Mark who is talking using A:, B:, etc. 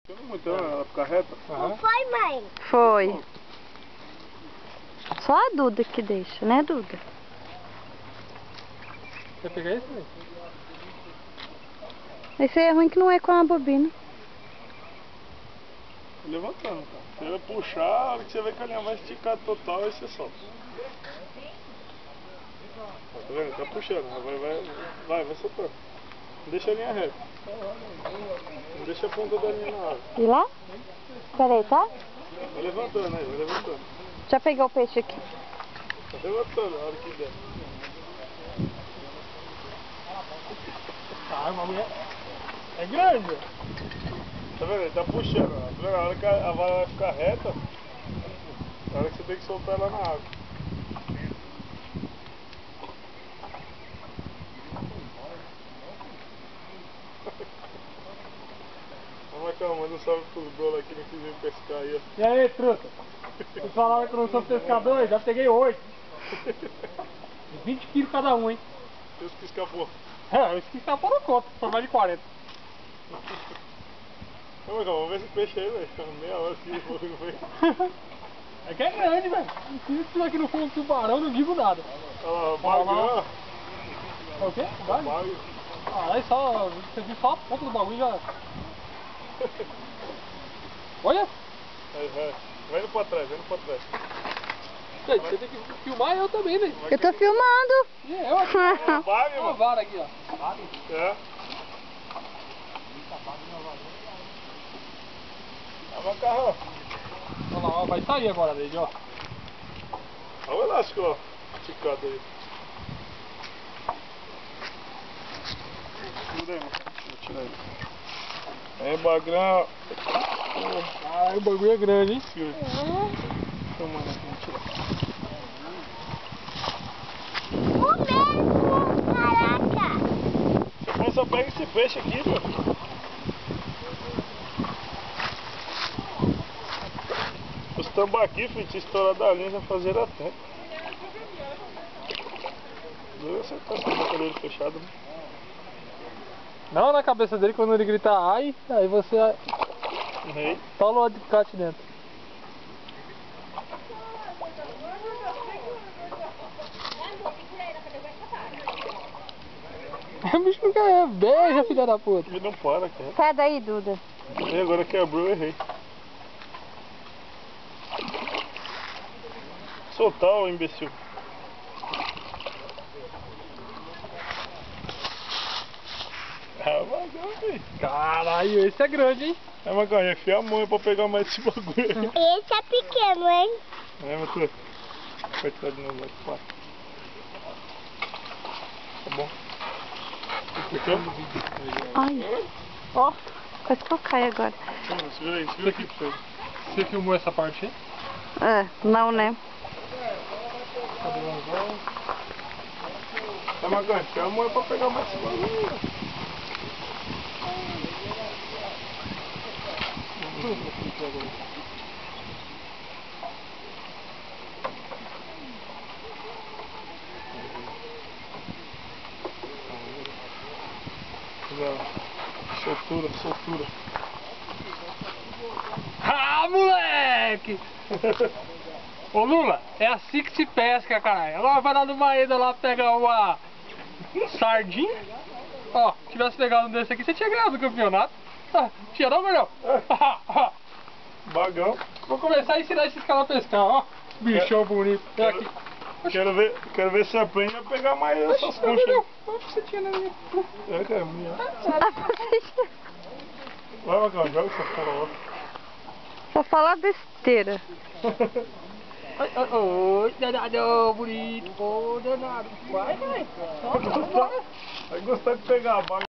A: Muito, ela fica reta?
B: Não foi, mãe?
C: Foi. Só a Duda que deixa, né, Duda?
D: Quer pegar esse, mãe?
C: Esse aí é ruim que não é com a bobina.
A: Levantando, cara. Você vai puxar, a hora que você vê que a linha vai esticar total, aí você solta. Tá vendo? Tá puxando. Vai soltando. Não deixa a linha reta. Não deixa a ponta da linha na água.
C: E lá? Pera aí, tá?
A: Vai levantando aí, vai levantando.
C: Já peguei o peixe aqui.
A: Tá levantando a hora que der.
D: Ah, o bagulho é grande.
A: Tá vendo? Ele tá puxando. Ó. Tá vendo? A hora que a vara vai ficar reta, a hora que você tem que soltar ela na água. Vamos calma, não sabe pros bolos aqui, não quis vir pescar aí, ó.
D: E aí, truta? Vocês falaram que eu não sou pescador, já peguei 8. 20 quilos cada um, hein?
A: Deus que escapou.
D: É, eu esqueci a pôr no conto, foi mais de 40.
A: Vamos calma, vamos ver esse peixe aí, velho. Meia hora que ele foi, não foi.
D: É que é grande, velho. Se isso aqui não for um tubarão, não digo nada.
A: Olha lá, o bagulho,
D: É o quê? Vai?
A: bagulho.
D: Ah, aí só, você viu só a ponta do bagulho já. Olha!
A: Vai indo pra trás, vai indo pra trás.
D: Gente, você tem que filmar eu também, né?
C: Eu tô filmando.
D: Eu aqui.
A: Vai,
D: Olha
A: meu
D: a vara aqui, ó.
A: É. A macarrão.
D: Olha lá, ó, vai sair agora dele, ó.
A: Olha o elástico, ó. Esticado aí. Segura aí, mano. Deixa eu tirar ele. Aí, bagrão.
D: Ah, o bagulho é grande, hein?
A: Segura. Filmando aqui, vou tirar.
B: O mesmo, caraca.
A: Você só pega esse peixe aqui, meu. Os tambaqui, filho, se estourar da linha, já fazer até. Deve acertar essa boca dele fechada, né?
D: Não na cabeça dele, quando ele gritar ai, aí você
A: Aí.
D: tola o alicate dentro. O bicho não quer, beija, filha da puta.
A: Ele não para, cara.
C: Sai daí, Duda.
A: E agora quebrou, eu errei. Soltar, ô imbecil. Ah, Magão, velho.
D: Caralho, esse é grande, hein?
A: É, Magão, enfia a mão pra pegar mais esse bagulho.
B: Esse é pequeno, hein?
A: É, mas tu... Vai tirar de novo, vai. Tá bom. Fechou?
C: Ai. Ó, quase que eu caio agora.
A: Segura aqui pra você.
D: Você filmou essa parte aí?
C: É, não, né?
D: Cadê o anzol?
A: É, Magão, enfia a mão pra pegar mais esse bagulho. Soltura.
D: Ah, moleque! Ô Lula, é assim que se pesca, caralho. Agora vai lá no Maeda lá pegar uma sardinha. Ó, se tivesse pegado um desse aqui, você tinha ganhado o campeonato. Ah, tinha não, melhor?
A: Bagão.
D: Vou começar a ensinar esses caras a pescar, ó. Bichão bonito. É aqui.
A: Quero ver se aprende a pegar mais essas conchas.
D: Olha você tinha na minha.
A: É, cara, minha. Vai, Magão, joga essa porra lá.
C: Só fala besteira.
D: Oi, danado, bonito, ô, danado. Vai.
A: Vai gostar de pegar a baga.